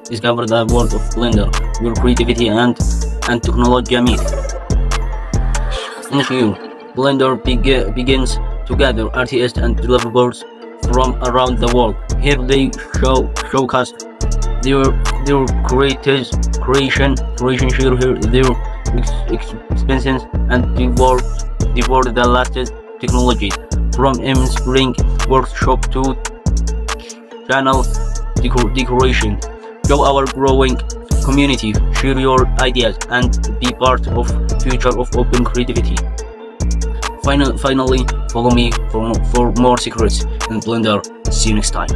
Discover the world of Blender, your creativity and technology meet. Each year, Blender begins to gather artists and developers from around the world. Here they showcase their creation, share their experiences, and devour the latest technologies from spring workshop to channel decoration. Show our growing community, share your ideas, and be part of future of open creativity. Finally, follow me for more secrets in Blender. See you next time.